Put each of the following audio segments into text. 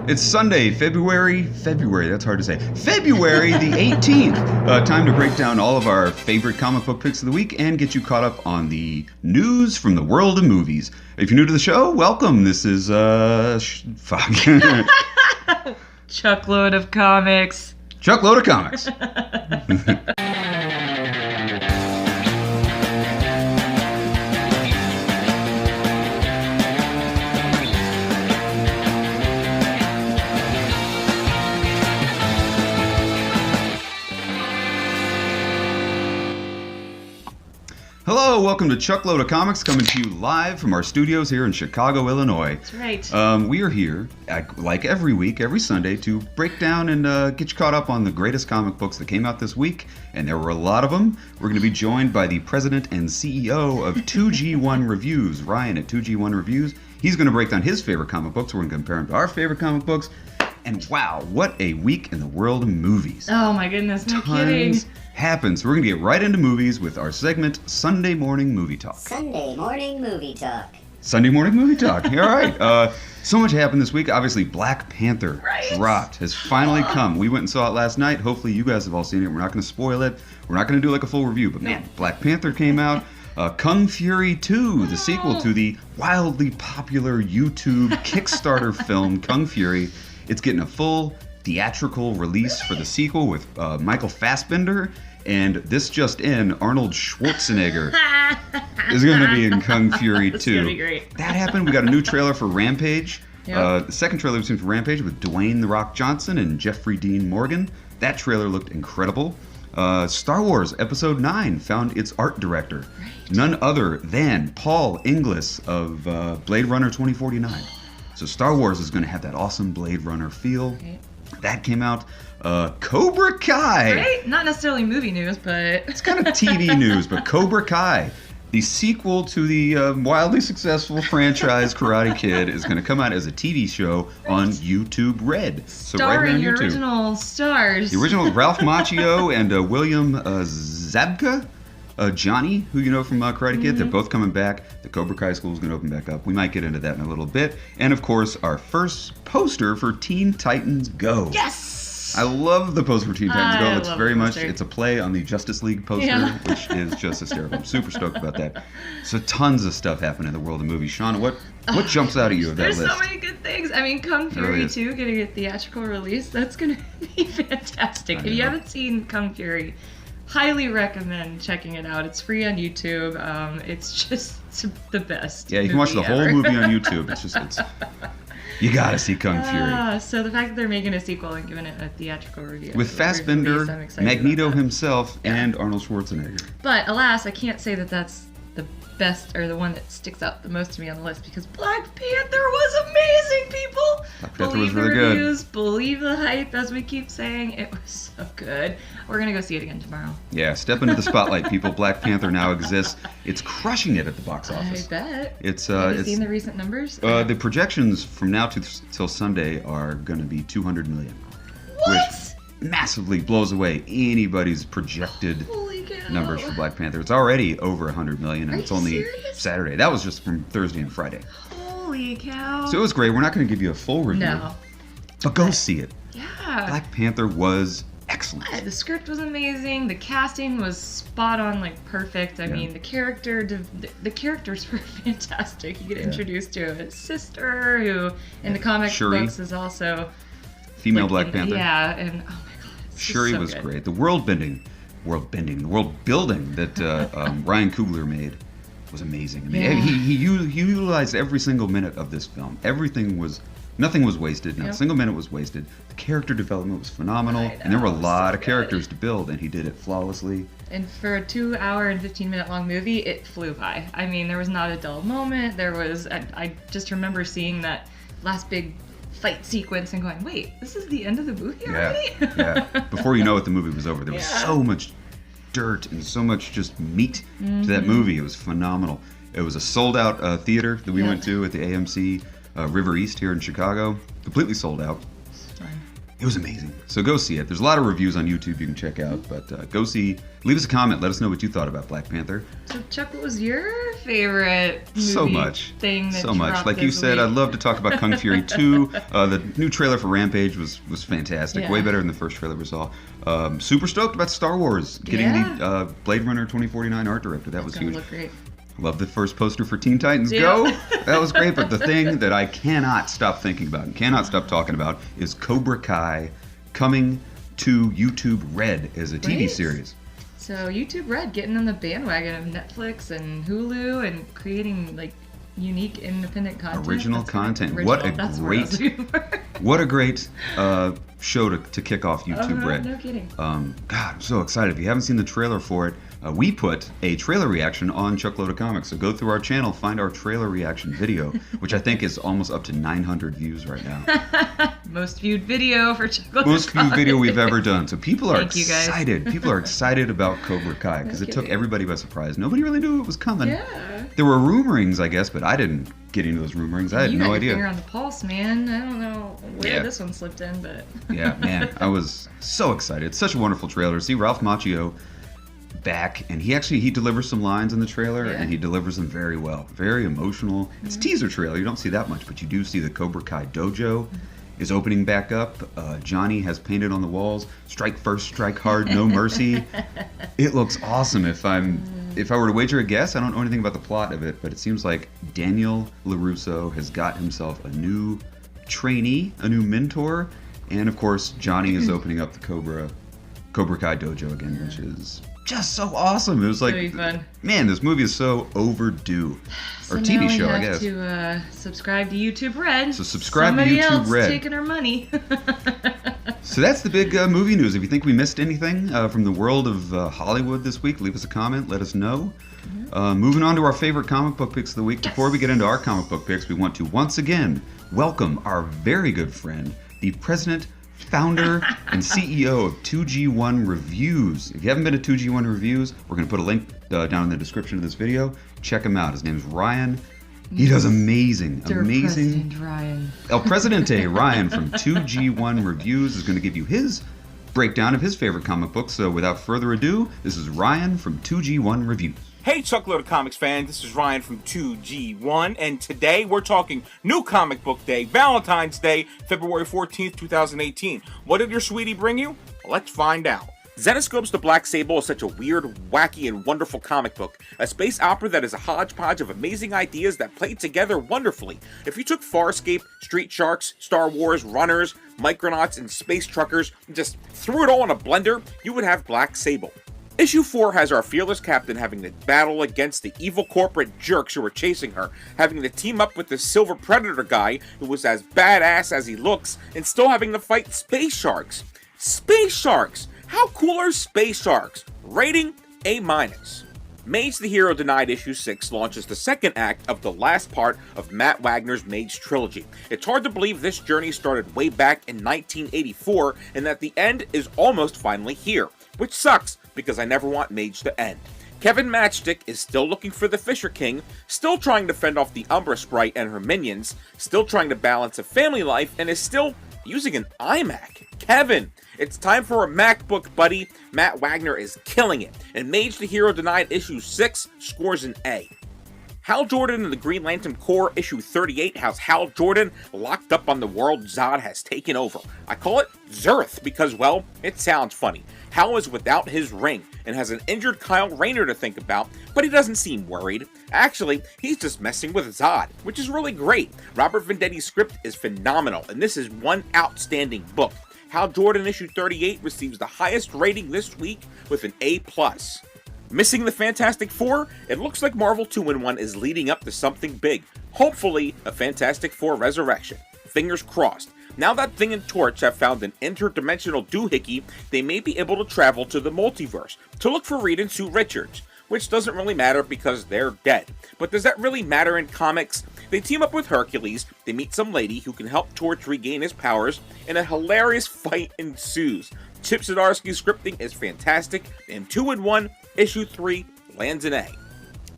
It's Sunday, February, that's hard to say. February the 18th. Time to break down all of our favorite comic book picks of the week and get you caught up on the news from the world of movies. If you're new to the show, welcome. This is, Chuckload of comics. Chuckload of comics. Hello, welcome to Chuckload of Comics, coming to you live from our studios here in Chicago, Illinois. That's right. We are here, like every week, every Sunday, to break down and get you caught up on the greatest comic books that came out this week, and there were a lot of them. We're going to be joined by the president and CEO of 2G1 Reviews, Ryan at 2G1 Reviews. He's going to break down his favorite comic books. We're going to compare them to our favorite comic books. And wow, what a week in the world of movies. Oh my goodness, no kidding. Happens. We're going to get right into movies with our segment, Sunday Morning Movie Talk. Sunday Morning Movie Talk. Sunday Morning Movie Talk. All right. So much happened this week. Obviously, Black Panther dropped, has finally come. We went and saw it last night. Hopefully, you guys have all seen it. We're not going to spoil it. We're not going to do like a full review, but man, Black Panther came out. Kung Fury 2, the sequel to the wildly popular YouTube Kickstarter film, Kung Fury. It's getting a full theatrical release for the sequel with Michael Fassbender. And this just in, Arnold Schwarzenegger is going to be in Kung Fury 2. That's going to be great. That happened. We got a new trailer for Rampage. Yep. The second trailer we've seen for Rampage with Dwayne "The Rock" Johnson and Jeffrey Dean Morgan. That trailer looked incredible. Star Wars Episode 9 found its art director. Right. None other than Paul Inglis of Blade Runner 2049. So Star Wars is going to have that awesome Blade Runner feel. Okay. That came out. Cobra Kai. Right? Not necessarily movie news, but... It's kind of TV news, but Cobra Kai, the sequel to the wildly successful franchise Karate Kid, is going to come out as a TV show on YouTube Red. So right here on YouTube. Original stars. The original Ralph Macchio and William Zabka. Johnny, who you know from Karate Kid, they're both coming back. The Cobra Kai school is going to open back up. We might get into that in a little bit. And of course, our first poster for Teen Titans Go. Yes! I love the poster for Teen Titans Go. It's very much, poster. it's a play on the Justice League poster, which is just hysterical. I'm super stoked about that. So tons of stuff happened in the world of movies. Shauna, what jumps out at you of that There's list? so many good things. I mean, Kung Fury 2 getting a theatrical release, that's going to be fantastic. If you haven't seen Kung Fury, highly recommend checking it out. It's free on YouTube. It's just the best. Yeah, you can watch the whole movie on YouTube. You gotta see Kung Fury. So the fact that they're making a sequel and giving it a theatrical review. With Fassbender, Magneto himself, and Arnold Schwarzenegger. But alas, I can't say that that's the best or the one that sticks out the most to me on the list because Black Panther was amazing, people! Black Panther believe was really the reviews, good. Believe the hype, as we keep saying. It was so good. We're gonna go see it again tomorrow. Yeah, step into the spotlight, people. Black Panther now exists. It's crushing it at the box office. I bet. Have you seen the recent numbers? The projections from now till Sunday are going to be 200 million. What? Which massively blows away anybody's projected Holy cow. numbers for Black Panther. It's already over 100 million, and Are it's you only serious? Saturday. That was just from Thursday and Friday. Holy cow. So it was great. We're not going to give you a full review. No. But go see it. Yeah. Black Panther was excellent. The script was amazing. The casting was spot on, like perfect. I mean, the characters were fantastic. You get introduced to his sister, who in the comic Shuri. books is also Female Black Panther. Yeah, and oh my god, it's Shuri just so was good. great. The world building that Ryan Coogler made was amazing. I mean, he utilized every single minute of this film. Nothing was wasted. Not a single minute was wasted. The character development was phenomenal, and there were a lot of characters to build, and he did it flawlessly. And for a 2 hour and 15-minute long movie, it flew by. I mean, there was not a dull moment. I just remember seeing that last big fight sequence and going, wait, this is the end of the movie already? Yeah. Before you know it, the movie was over. There was so much dirt and so much just meat to that movie. It was phenomenal. It was a sold-out theater that we went to at the AMC River East here in Chicago. Completely sold out. It was amazing. So go see it. There's a lot of reviews on YouTube you can check out, but go see. Leave us a comment. Let us know what you thought about Black Panther. So Chuck, what was your favorite movie So much. thing that So much. Like you said, I'd love to talk about Kung Fury 2. The new trailer for Rampage was fantastic. Yeah. Way better than the first trailer we saw. Super stoked about Star Wars. Getting the Blade Runner 2049 art director. That was huge. Look great. Love the first poster for Teen Titans Go. That was great. But the thing that I cannot stop thinking about and cannot stop talking about is Cobra Kai coming to YouTube Red as a TV series. So YouTube Red getting on the bandwagon of Netflix and Hulu and creating like unique independent content. Original content. What a great show to kick off YouTube Red. No kidding. God, I'm so excited. If you haven't seen the trailer for it, we put a trailer reaction on Chuckload of Comics. So go through our channel, find our trailer reaction video, which I think is almost up to 900 views right now. Most viewed video for Chuckload. Most viewed video we've ever done. So people are excited. People are excited about Cobra Kai because it took everybody by surprise. Nobody really knew it was coming. Yeah. There were rumorings, I guess, but I didn't get into those rumorings. I had no idea. You got your finger on the pulse, man. I don't know where this one slipped in, but... Yeah, man, I was so excited. It's such a wonderful trailer. See Ralph Macchio back, and he delivers some lines in the trailer, and he delivers them very well. Very emotional. It's a teaser trailer. You don't see that much, but you do see the Cobra Kai dojo is opening back up. Johnny has painted on the walls, strike first, strike hard, no mercy. It looks awesome. If I were to wager a guess, I don't know anything about the plot of it, but it seems like Daniel LaRusso has got himself a new trainee, a new mentor, and of course Johnny is opening up the Cobra Kai dojo again, which is just so awesome. It was like, fun. Man, this movie is so overdue. So or TV now show, I we guess. have to subscribe to YouTube Red. So subscribe Somebody to YouTube else Red. Taking our money. So that's the big movie news. If you think we missed anything from the world of Hollywood this week, leave us a comment. Let us know. Moving on to our favorite comic book picks of the week. Before we get into our comic book picks, we want to once again welcome our very good friend, the president, founder, and CEO of 2G1 Reviews. If you haven't been to 2G1 Reviews, we're going to put a link down in the description of this video. Check him out. His name is Ryan. He does amazing. President Ryan. El Presidente Ryan from 2G1 Reviews is going to give you his breakdown of his favorite comic books. So without further ado, this is Ryan from 2G1 Reviews. Hey Chuckload of Comics fans, this is Ryan from 2G1, and today we're talking New Comic Book Day, Valentine's Day, February 14th, 2018. What did your sweetie bring you? Let's find out. Zenescope's The Black Sable is such a weird, wacky, and wonderful comic book. A space opera that is a hodgepodge of amazing ideas that play together wonderfully. If you took Farscape, Street Sharks, Star Wars, Runners, Micronauts, and Space Truckers, and just threw it all in a blender, you would have Black Sable. Issue 4 has our fearless captain having to battle against the evil corporate jerks who are chasing her, having to team up with the Silver Predator guy who was as badass as he looks, and still having to fight space sharks. Space sharks! How cool are space sharks? Rating A-. Mage the Hero Denied issue 6 launches the second act of the last part of Matt Wagner's Mage trilogy. It's hard to believe this journey started way back in 1984 and that the end is almost finally here, which sucks because I never want Mage to end. Kevin Matchstick is still looking for the Fisher King, still trying to fend off the Umbra Sprite and her minions, still trying to balance a family life, and is still using an iMac. Kevin, it's time for a MacBook, buddy. Matt Wagner is killing it, and Mage the Hero Denied issue 6 scores an A. Hal Jordan and the Green Lantern Corps issue 38 has Hal Jordan locked up on the world Zod has taken over. I call it Zerth because, well, it sounds funny. Hal is without his ring and has an injured Kyle Rayner to think about, but he doesn't seem worried. Actually, he's just messing with Zod, which is really great. Robert Vendetti's script is phenomenal, and this is one outstanding book. Hal Jordan issue 38 receives the highest rating this week with an A+. Missing the Fantastic Four? It looks like Marvel 2-in-1 is leading up to something big. Hopefully, a Fantastic Four resurrection. Fingers crossed. Now that Thing and Torch have found an interdimensional doohickey, they may be able to travel to the multiverse to look for Reed and Sue Richards, which doesn't really matter because they're dead. But does that really matter in comics? They team up with Hercules, they meet some lady who can help Torch regain his powers, and a hilarious fight ensues. Chip Zdarsky's scripting is fantastic, and 2-in-1 issue 3 lands an A.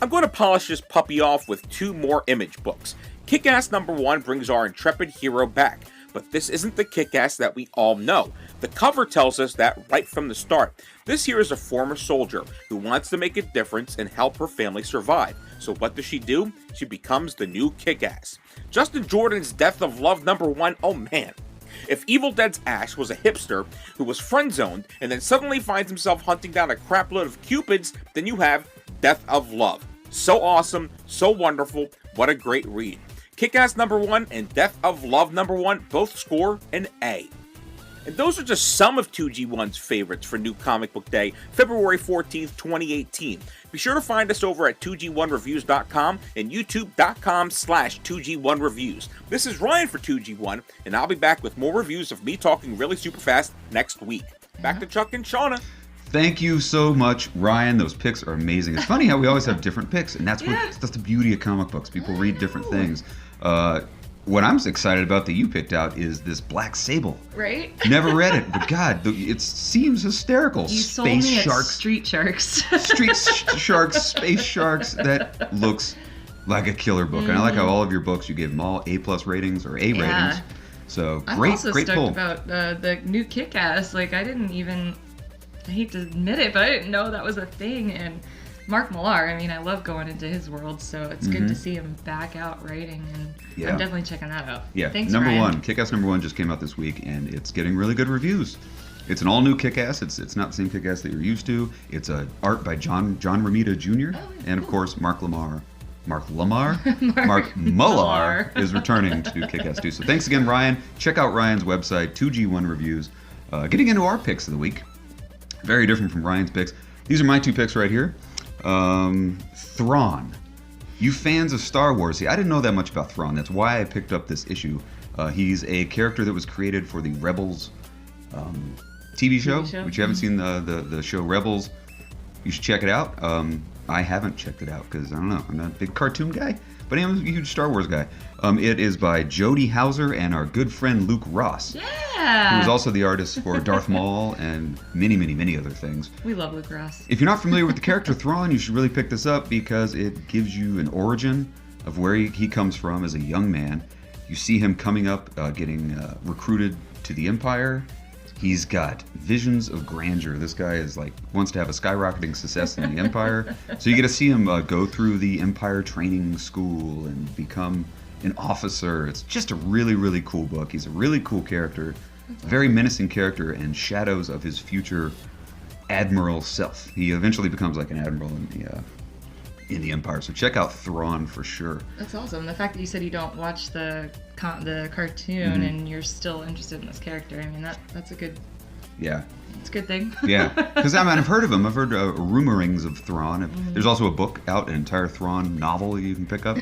I'm going to polish this puppy off with two more Image books. Kick-Ass #1 brings our intrepid hero back. but this isn't the Kick-Ass that we all know. The cover tells us that right from the start. This here is a former soldier who wants to make a difference and help her family survive. So what does she do? She becomes the new Kick-Ass. Justin Jordan's Death of Love #1, oh man. If Evil Dead's Ash was a hipster who was friend-zoned and then suddenly finds himself hunting down a crapload of Cupids, then you have Death of Love. So awesome, so wonderful, what a great read. Kick-Ass #1 and Death of Love #1 both score an A. And those are just some of 2G1's favorites for New Comic Book Day, February 14th, 2018. Be sure to find us over at 2G1reviews.com and youtube.com/2G1reviews. This is Ryan for 2G1, and I'll be back with more reviews of me talking really super fast next week. Back to Chuck and Shauna. Thank you so much, Ryan. Those picks are amazing. It's funny how we always have different picks, and that's the beauty of comic books. People read different things. What I'm excited about that you picked out is this Black Sable. Right? Never read it, but God, it seems hysterical. You sold me at Street Sharks. Street Sharks, Space Sharks. That looks like a killer book. And I like how all of your books, you gave them all A+ ratings or A ratings. So I'm great, also great stoked pull. about the new Kick-Ass. Like, I hate to admit it, but I didn't know that was a thing. And Mark Millar, I mean, I love going into his world, so it's good to see him back out writing, and I'm definitely checking that out. Yeah, Thanks, Ryan. Ryan. Kick-Ass #1 just came out this week, and it's getting really good reviews. It's an all-new Kick-Ass. It's not the same Kick-Ass that you're used to. It's art by John Romita Jr., and of course, Mark Millar is returning to do Kick-Ass 2. So thanks again, Ryan. Check out Ryan's website, 2G1 Reviews. Getting into our picks of the week. Very different from Ryan's picks. These are my two picks right here. Thrawn. You fans of Star Wars, see, I didn't know that much about Thrawn. That's why I picked up this issue. He's a character that was created for the Rebels TV show, which you haven't seen the show Rebels. You should check it out. I haven't checked it out because, I don't know, I'm not a big cartoon guy, but I'm a huge Star Wars guy. It is by Jody Houser and our good friend Luke Ross. Yeah! Who is also the artist for Darth Maul and many, many, many other things. We love Luke Ross. If you're not familiar with the character Thrawn, you should really pick this up because it gives you an origin of where he comes from as a young man. You see him coming up, getting recruited to the Empire. He's got visions of grandeur. This guy wants to have a skyrocketing success in the Empire. So you get to see him go through the Empire training school and become an officer. It's just a really, really cool book. He's a really cool character, very menacing character, and shadows of his future admiral self. He eventually becomes like an admiral in the Empire. So check out Thrawn for sure. That's awesome. The fact that you said you don't watch the cartoon and you're still interested in this character, I mean, that's a good... Yeah. It's a good thing. Yeah, because I've heard of him. I've heard rumorings of Thrawn. There's also a book out, an entire Thrawn novel you can pick up.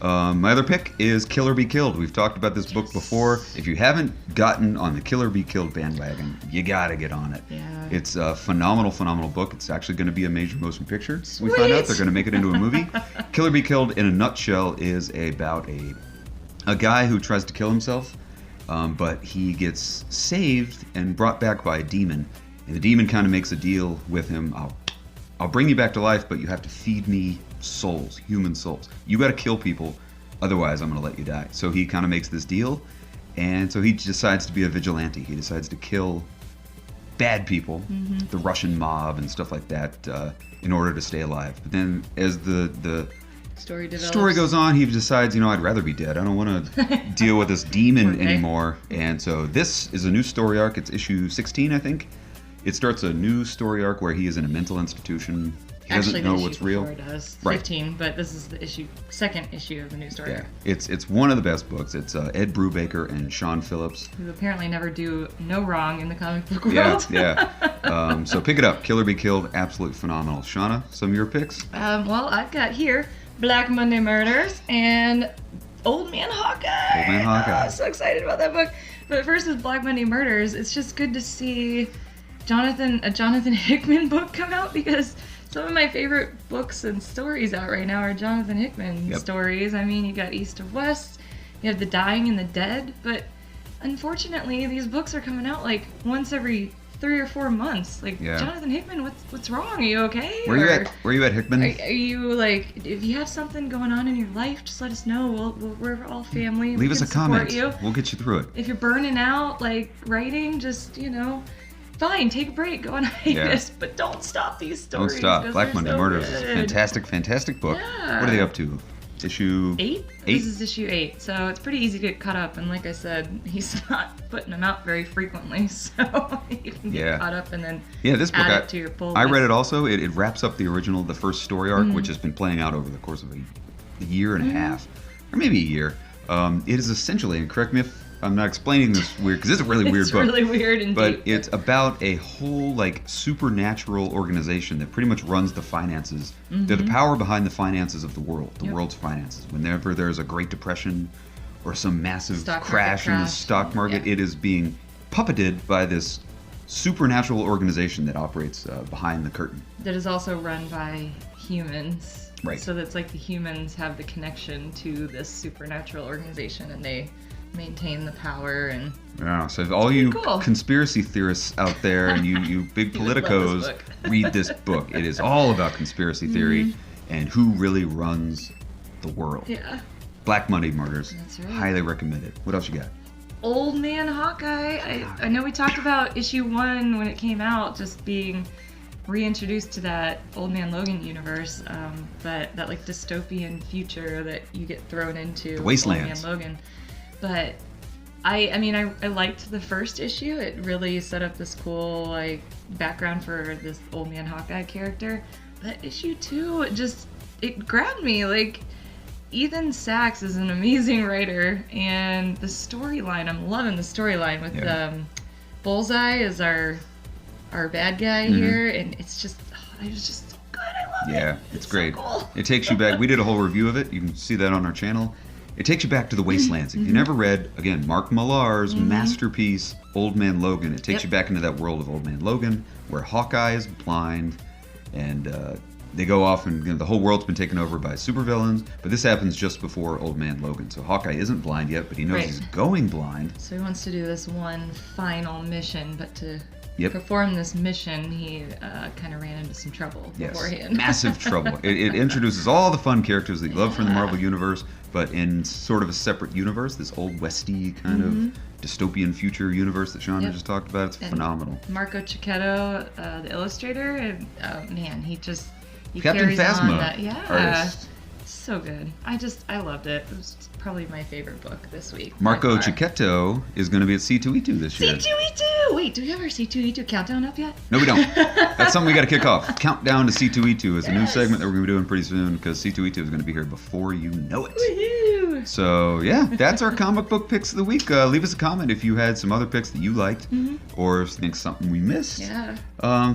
My other pick is Kill or Be Killed. We've talked about this book before. If you haven't gotten on the Kill or Be Killed bandwagon, you gotta get on it. Yeah. It's a phenomenal, phenomenal book. It's actually going to be a major motion picture. Sweet. We found out they're going to make it into a movie. Kill or Be Killed, in a nutshell, is about a guy who tries to kill himself, but he gets saved and brought back by a demon. And the demon kind of makes a deal with him. I'll bring you back to life, but you have to feed me souls, human souls. You got to kill people, otherwise I'm going to let you die. So he kind of makes this deal, and so he decides to be a vigilante. He decides to kill bad people, the Russian mob and stuff like that, in order to stay alive. But then as the story goes on, he decides, I'd rather be dead. I don't want to deal with this demon anymore. And so this is a new story arc. It's issue 16, I think. It starts a new story arc where he is in a mental institution. He doesn't know what's real. It does. Right. 15, but this is the second issue of the new story. Yeah, it's one of the best books. It's Ed Brubaker and Sean Phillips, who apparently never do no wrong in the comic book world. Yeah. So pick it up. Kill or Be Killed, absolutely phenomenal. Shauna, some of your picks? Well, I've got here Black Monday Murders and Old Man Hawkeye. Old Man Hawkeye. I'm so excited about that book. But first is Black Monday Murders. It's just good to see a Jonathan Hickman book come out, because some of my favorite books and stories out right now are Jonathan Hickman stories. I mean, you got East of West, you have The Dying and the Dead, but unfortunately these books are coming out like once every 3 or 4 months. Like, Yeah. Jonathan Hickman, what's wrong? Are you okay? Where you at, Hickman? Are you like, if you have something going on in your life, just let us know. We're all family. Leave we us a can support comment. You. We'll get you through it. If you're burning out, like writing, just fine, take a break, go on hiatus, but don't stop these Don't stories. stop. because Black they're Monday so Murders is a good. fantastic book. Yeah. What are they up to? Issue 8? 8? This is issue 8, so it's pretty easy to get caught up. And like I said, he's not putting them out very frequently, so you can get caught up and then this book, add it to your pull I read list. it also. It wraps up the first story arc, which has been playing out over the course of a year and a half, or maybe a year. It is essentially, and correct me if I'm not explaining this weird, because it's a really weird book. It's really weird and but deep. it's about a whole supernatural organization that pretty much runs the finances. They're the power behind the finances of the world, the world's finances. Whenever there's a Great Depression or some massive crash in the stock market, it is being puppeted by this supernatural organization that operates behind the curtain. That is also run by humans. Right. So that's like the humans have the connection to this supernatural organization, and they maintain the power. And Yeah, so if all you cool. conspiracy theorists out there and you big You would love politicos this book. read this book. It is all about conspiracy theory and who really runs the world. yeah. Black Monday Murders. That's right. Highly recommended. What else you got? Old Man Hawkeye. I know we talked about issue 1 when it came out, just being reintroduced to that Old Man Logan universe, but that like dystopian future that you get thrown into. The Wastelands. Old Man Logan. But I liked the first issue. It really set up this cool like background for this Old Man Hawkeye character. But issue 2, it grabbed me. Like, Ethan Sachs is an amazing writer, and the storyline, I'm loving the storyline with Bullseye as our bad guy here, and it was just so good. I love it. Yeah, it's great. So cool. It takes you back. We did a whole review of it. You can see that on our channel. It takes you back to the Wastelands. If you never read, again, Mark Millar's masterpiece, Old Man Logan, it takes you back into that world of Old Man Logan, where Hawkeye is blind, and they go off, and the whole world's been taken over by supervillains. But this happens just before Old Man Logan. So Hawkeye isn't blind yet, but he knows he's going blind. So he wants to do this one final mission, but to Yep. perform this mission, he kind of ran into some trouble beforehand. Massive trouble. It introduces all the fun characters that you love from the Marvel Universe, but in sort of a separate universe, this old westy kind of dystopian future universe that Shauna just talked about. It's phenomenal. Marco Cicchetto, the illustrator, man, he Captain carries on Phasma that. artist. So good. I loved it. It was probably my favorite book this week. Marco by far. Cicchetto is going to be at C2E2 this year. C2E2! Wait, do we have our C2E2 countdown up yet? No, we don't. That's something we got to kick off. Countdown to C2E2 is a new segment that we're going to be doing pretty soon, because C2E2 is going to be here before you know it. Woohoo! So, yeah, that's our comic book picks of the week. Leave us a comment if you had some other picks that you liked, or if you think something we missed. Yeah.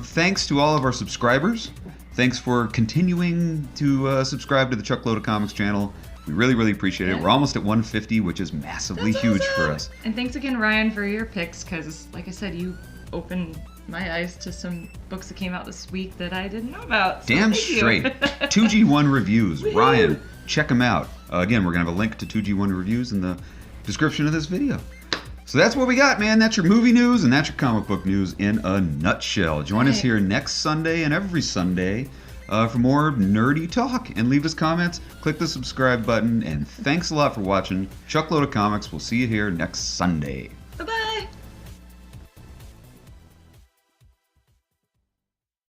Thanks to all of our subscribers. Thanks for continuing to subscribe to the Chuckload of Comics channel. We really, really appreciate it. We're almost at 150, which is massively huge for us. And thanks again, Ryan, for your picks, because, like I said, you opened my eyes to some books that came out this week that I didn't know about. So Damn thank you. straight. 2G1 Reviews. Ryan, check them out. Again, we're going to have a link to 2G1 Reviews in the description of this video. So that's what we got, man. That's your movie news, and that's your comic book news in a nutshell. Join us here next Sunday and every Sunday for more nerdy talk. And leave us comments, click the subscribe button, and thanks a lot for watching Chuckload of Comics. We'll see you here next Sunday.